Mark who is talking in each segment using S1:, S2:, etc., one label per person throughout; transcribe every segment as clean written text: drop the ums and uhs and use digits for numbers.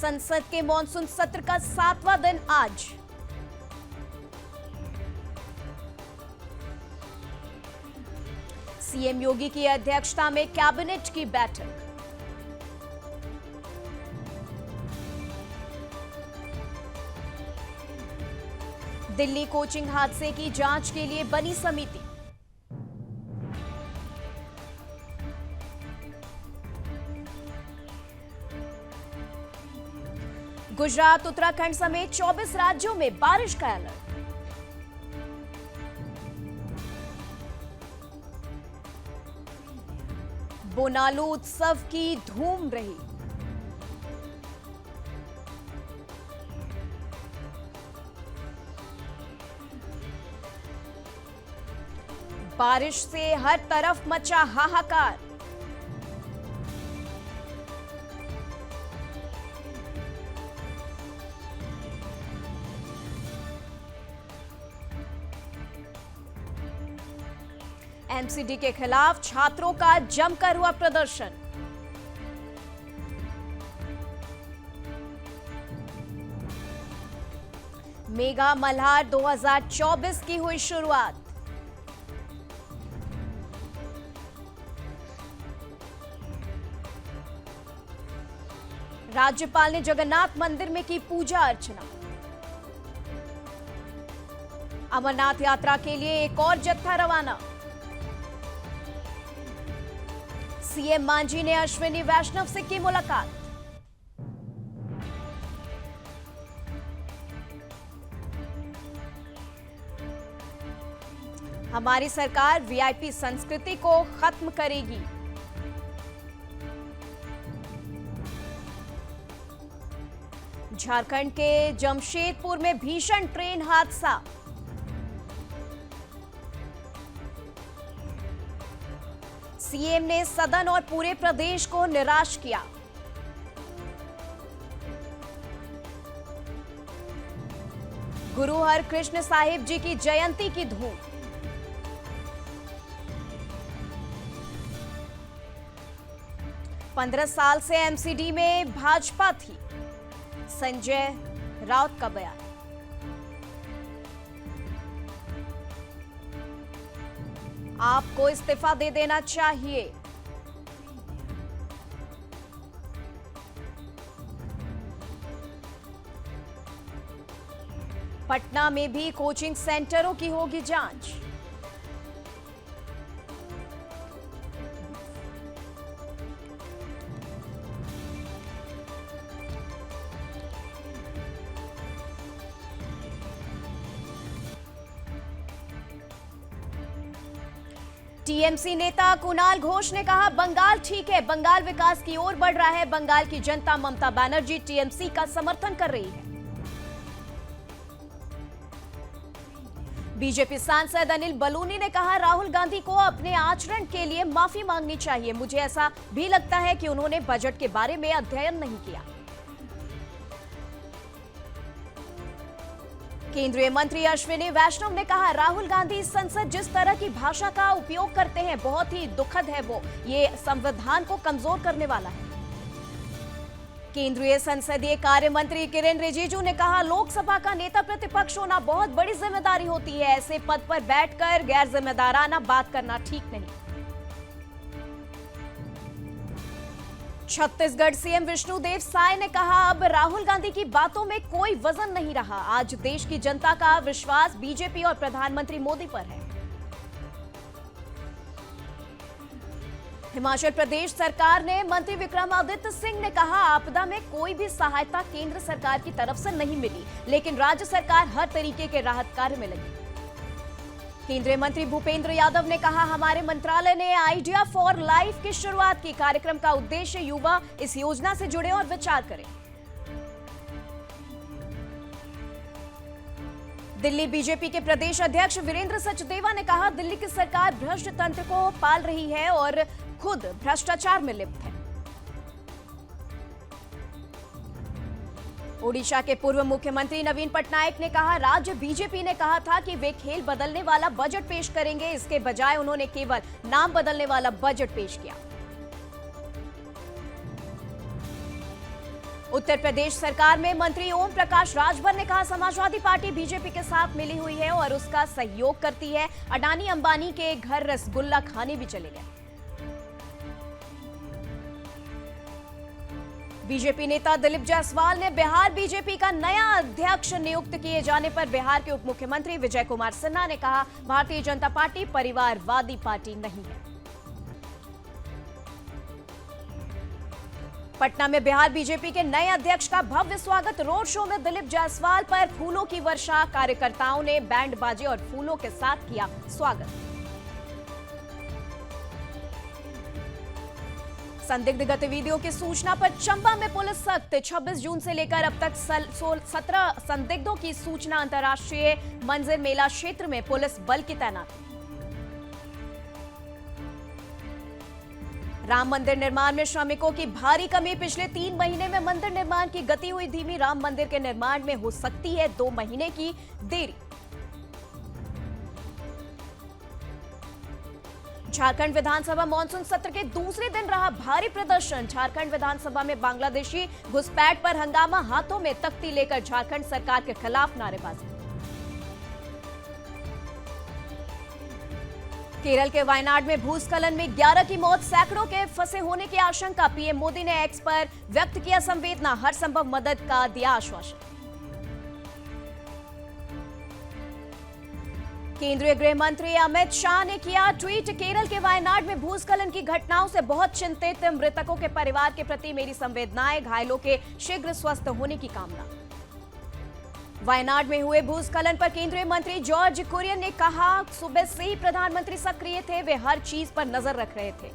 S1: संसद के मॉनसून सत्र का 7वां दिन आज। सीएम योगी की अध्यक्षता में कैबिनेट की बैठक। दिल्ली कोचिंग हादसे की जांच के लिए बनी समिति। गुजरात, उत्तराखंड समेत 24 राज्यों में बारिश का अलर्ट। बोनालू उत्सव की धूम रही। बारिश से हर तरफ मचा हाहाकार। एमसीडी के खिलाफ छात्रों का जमकर हुआ प्रदर्शन। मेगा मल्हार 2024 की हुई शुरुआत। राज्यपाल ने जगन्नाथ मंदिर में की पूजा अर्चना। अमरनाथ यात्रा के लिए एक और जत्था रवाना। सीएम मांझी ने अश्विनी वैष्णव से की मुलाकात। हमारी सरकार वीआईपी संस्कृति को खत्म करेगी। झारखंड के जमशेदपुर में भीषण ट्रेन हादसा। सीएम ने सदन और पूरे प्रदेश को निराश किया। गुरु हरकृष्ण साहिब जी की जयंती की धूम। पंद्रह साल से एमसीडी में भाजपा थी, संजय राउत का बयान। आपको इस्तीफा दे देना चाहिए। पटना में भी कोचिंग सेंटरों की होगी जांच। टीएमसी नेता कुणाल घोष ने कहा, बंगाल ठीक है, बंगाल विकास की ओर बढ़ रहा है। बंगाल की जनता ममता बनर्जी टीएमसी का समर्थन कर रही है। बीजेपी सांसद अनिल बलूनी ने कहा, राहुल गांधी को अपने आचरण के लिए माफी मांगनी चाहिए। मुझे ऐसा भी लगता है कि उन्होंने बजट के बारे में अध्ययन नहीं किया। केंद्रीय मंत्री अश्विनी वैष्णव ने कहा, राहुल गांधी संसद जिस तरह की भाषा का उपयोग करते हैं बहुत ही दुखद है। वो ये संविधान को कमजोर करने वाला है। केंद्रीय संसदीय कार्य मंत्री किरेन रिजिजू ने कहा, लोकसभा का नेता प्रतिपक्ष होना बहुत बड़ी जिम्मेदारी होती है। ऐसे पद पर बैठकर गैर जिम्मेदाराना बात करना ठीक नहीं। छत्तीसगढ़ सीएम विष्णुदेव साय ने कहा, अब राहुल गांधी की बातों में कोई वजन नहीं रहा। आज देश की जनता का विश्वास बीजेपी और प्रधानमंत्री मोदी पर है। हिमाचल प्रदेश सरकार ने मंत्री विक्रमादित्य सिंह ने कहा, आपदा में कोई भी सहायता केंद्र सरकार की तरफ से नहीं मिली, लेकिन राज्य सरकार हर तरीके के राहत कार्य में लगी। केंद्रीय मंत्री भूपेंद्र यादव ने कहा, हमारे मंत्रालय ने आइडिया फॉर लाइफ की शुरुआत की। कार्यक्रम का उद्देश्य युवा इस योजना से जुड़े और विचार करें। दिल्ली बीजेपी के प्रदेश अध्यक्ष वीरेंद्र सचदेवा ने कहा, दिल्ली की सरकार भ्रष्ट तंत्र को पाल रही है और खुद भ्रष्टाचार में लिप्त है। ओडिशा के पूर्व मुख्यमंत्री नवीन पटनायक ने कहा, राज्य बीजेपी ने कहा था कि वे खेल बदलने वाला बजट पेश करेंगे, इसके बजाय उन्होंने केवल नाम बदलने वाला बजट पेश किया। उत्तर प्रदेश सरकार में मंत्री ओम प्रकाश राजभर ने कहा, समाजवादी पार्टी बीजेपी के साथ मिली हुई है और उसका सहयोग करती है। अडानी अंबानी के घर रसगुल्ला खाने भी चले गए। बीजेपी नेता दिलीप जायसवाल ने बिहार बीजेपी का नया अध्यक्ष नियुक्त किए जाने पर बिहार के उप मुख्यमंत्री विजय कुमार सिन्हा ने कहा, भारतीय जनता पार्टी परिवारवादी पार्टी नहीं है। पटना में बिहार बीजेपी के नए अध्यक्ष का भव्य स्वागत। रोड शो में दिलीप जायसवाल पर फूलों की वर्षा, कार्यकर्ताओं ने बैंड बाजे और फूलों के साथ किया स्वागत। संदिग्ध गतिविधियों की सूचना पर चंबा में पुलिस सख्त। 26 जून से लेकर अब तक 17 संदिग्धों की सूचना। अंतर्राष्ट्रीय मंजिल मेला क्षेत्र में पुलिस बल की तैनाती। राम मंदिर निर्माण में श्रमिकों की भारी कमी। पिछले 3 महीने में मंदिर निर्माण की गति हुई धीमी। राम मंदिर के निर्माण में हो सकती है 2 महीने की देरी। झारखंड विधानसभा मानसून सत्र के दूसरे दिन रहा भारी प्रदर्शन। झारखंड विधानसभा में बांग्लादेशी घुसपैठ पर हंगामा। हाथों में तख्ती लेकर झारखंड सरकार के खिलाफ नारेबाजी। केरल के वायनाड में भूस्खलन में 11 की मौत, सैकड़ों के फंसे होने की आशंका। पीएम मोदी ने एक्स पर व्यक्त किया संवेदना, हर संभव मदद का दिया आश्वासन। केंद्रीय गृह मंत्री अमित शाह ने किया ट्वीट, केरल के वायनाड में भूस्खलन की घटनाओं से बहुत चिंतित। मृतकों के परिवार के प्रति मेरी संवेदनाएं, घायलों के शीघ्र स्वस्थ होने की कामना। वायनाड में हुए भूस्खलन पर केंद्रीय मंत्री जॉर्ज कुरियन ने कहा, सुबह से ही प्रधानमंत्री सक्रिय थे, वे हर चीज पर नजर रख रहे थे।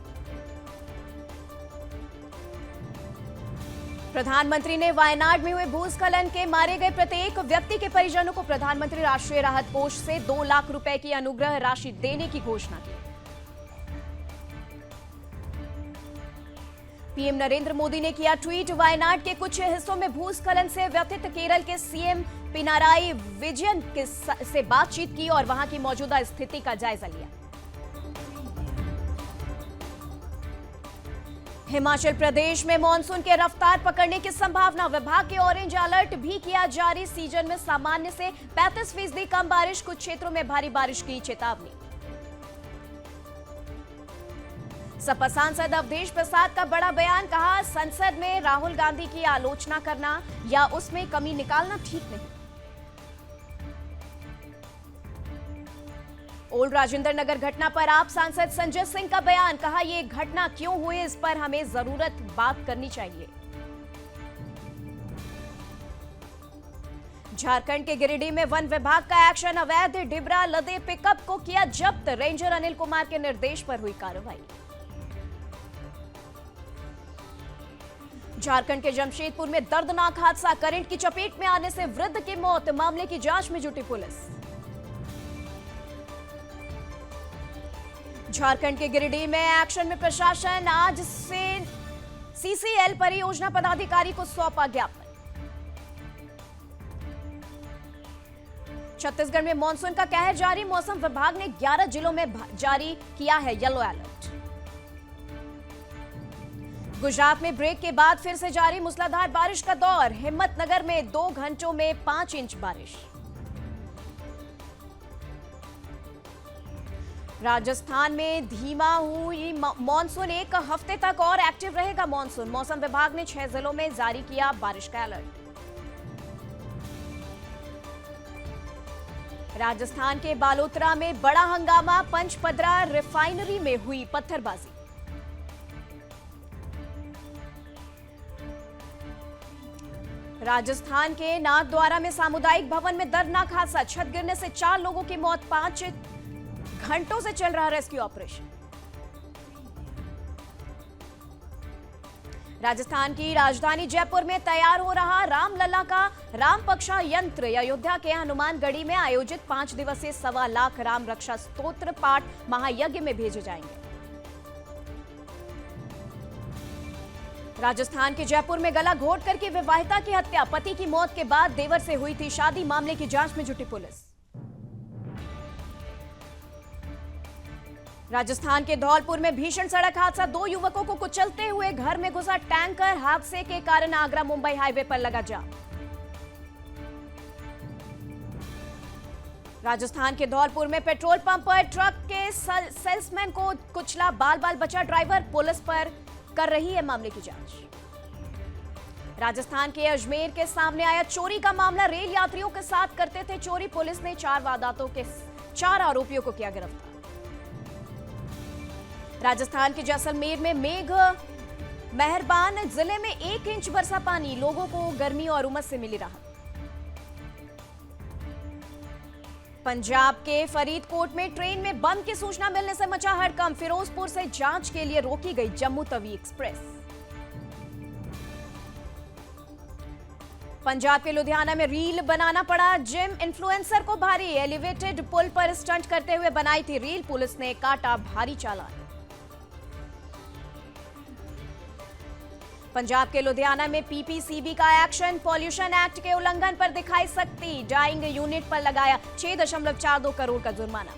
S1: प्रधानमंत्री ने वायनाड में हुए भूस्खलन के मारे गए प्रत्येक व्यक्ति के परिजनों को प्रधानमंत्री राष्ट्रीय राहत कोष से 2 लाख रुपए की अनुग्रह राशि देने की घोषणा की। पीएम नरेंद्र मोदी ने किया ट्वीट, वायनाड के कुछ हिस्सों में भूस्खलन से व्यथित केरल के सीएम पिनाराई विजयन से बातचीत की और वहां की मौजूदा स्थिति का जायजा लिया। हिमाचल प्रदेश में मानसून के रफ्तार पकड़ने की संभावना। विभाग के ऑरेंज अलर्ट भी किया जारी। सीजन में सामान्य से 35% कम बारिश, कुछ क्षेत्रों में भारी बारिश की चेतावनी। सपा सांसद अवधेश प्रसाद का बड़ा बयान, कहा, संसद में राहुल गांधी की आलोचना करना या उसमें कमी निकालना ठीक नहीं। ओल्ड राजेंद्र नगर घटना पर आप सांसद संजय सिंह का बयान, कहा, यह घटना क्यों हुई इस पर हमें जरूरत बात करनी चाहिए। झारखंड के गिरिडीह में वन विभाग का एक्शन, अवैध डिबरा लदे पिकअप को किया जब्त। रेंजर अनिल कुमार के निर्देश पर हुई कार्रवाई। झारखंड के जमशेदपुर में दर्दनाक हादसा, करंट की चपेट में आने से वृद्ध की मौत। मामले की जांच में जुटी पुलिस। झारखंड के गिरिडीह में एक्शन में प्रशासन, आज से सीसीएल परियोजना पदाधिकारी को सौंपा ज्ञापन। छत्तीसगढ़ में मानसून का कहर जारी, मौसम विभाग ने 11 जिलों में जारी किया है येलो अलर्ट। गुजरात में ब्रेक के बाद फिर से जारी मूसलाधार बारिश का दौर। हिम्मतनगर में 2 घंटों में 5 इंच बारिश। राजस्थान में धीमा हुई मानसून, 1 हफ्ते तक और एक्टिव रहेगा मानसून। मौसम विभाग ने 6 जिलों में जारी किया बारिश का अलर्ट। राजस्थान के बालोतरा में बड़ा हंगामा, पंचपदरा रिफाइनरी में हुई पत्थरबाजी। राजस्थान के नाथद्वारा में सामुदायिक भवन में दर्दनाक हादसा, छत गिरने से 4 लोगों की मौत। 5 घंटों से चल रहा रेस्क्यू ऑपरेशन। राजस्थान की राजधानी जयपुर में तैयार हो रहा रामलला का राम पक्षा यंत्र। अयोध्या के हनुमानगढ़ी में आयोजित 5 दिवसीय 1.25 लाख राम रक्षा स्तोत्र पाठ महायज्ञ में भेजे जाएंगे। राजस्थान के जयपुर में गला घोंट की विवाहिता की हत्या, पति की मौत के बाद देवर से हुई थी शादी। मामले की जांच में जुटी पुलिस। राजस्थान के धौलपुर में भीषण सड़क हादसा, 2 युवकों को कुचलते हुए घर में घुसा टैंकर, हादसे के कारण आगरा मुंबई हाईवे पर लगा जाम। राजस्थान के धौलपुर में पेट्रोल पंप पर ट्रक के सेल्समैन को कुचला, बाल बाल बचा ड्राइवर, पुलिस पर कर रही है मामले की जांच। राजस्थान के अजमेर के सामने आया चोरी का मामला, रेल यात्रियों के साथ करते थे चोरी, पुलिस ने 4 वारदातों के 4 आरोपियों को किया गिरफ्तार। राजस्थान के जैसलमेर में मेघ मेहरबान, जिले में 1 इंच बरसा पानी, लोगों को गर्मी और उमस से मिली राहत। पंजाब के फरीदकोट में ट्रेन में बम की सूचना मिलने से मचा हड़कंप, फिरोजपुर से जांच के लिए रोकी गई जम्मू तवी एक्सप्रेस। पंजाब के लुधियाना में रील बनाना पड़ा जिम इन्फ्लुएंसर को भारी, एलिवेटेड पुल पर स्टंट करते हुए बनाई थी रील, पुलिस ने काटा भारी चालान। पंजाब के लुधियाना में पीपीसीबी का एक्शन, पॉल्यूशन एक्ट के उल्लंघन पर दिखाई सख्ती, डाइंग यूनिट पर लगाया 6.42 करोड़ का जुर्माना।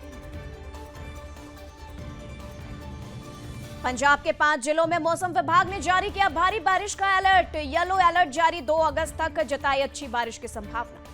S1: पंजाब के 5 जिलों में मौसम विभाग ने जारी किया भारी बारिश का अलर्ट, येलो अलर्ट जारी, 2 अगस्त तक जताई अच्छी बारिश की संभावना।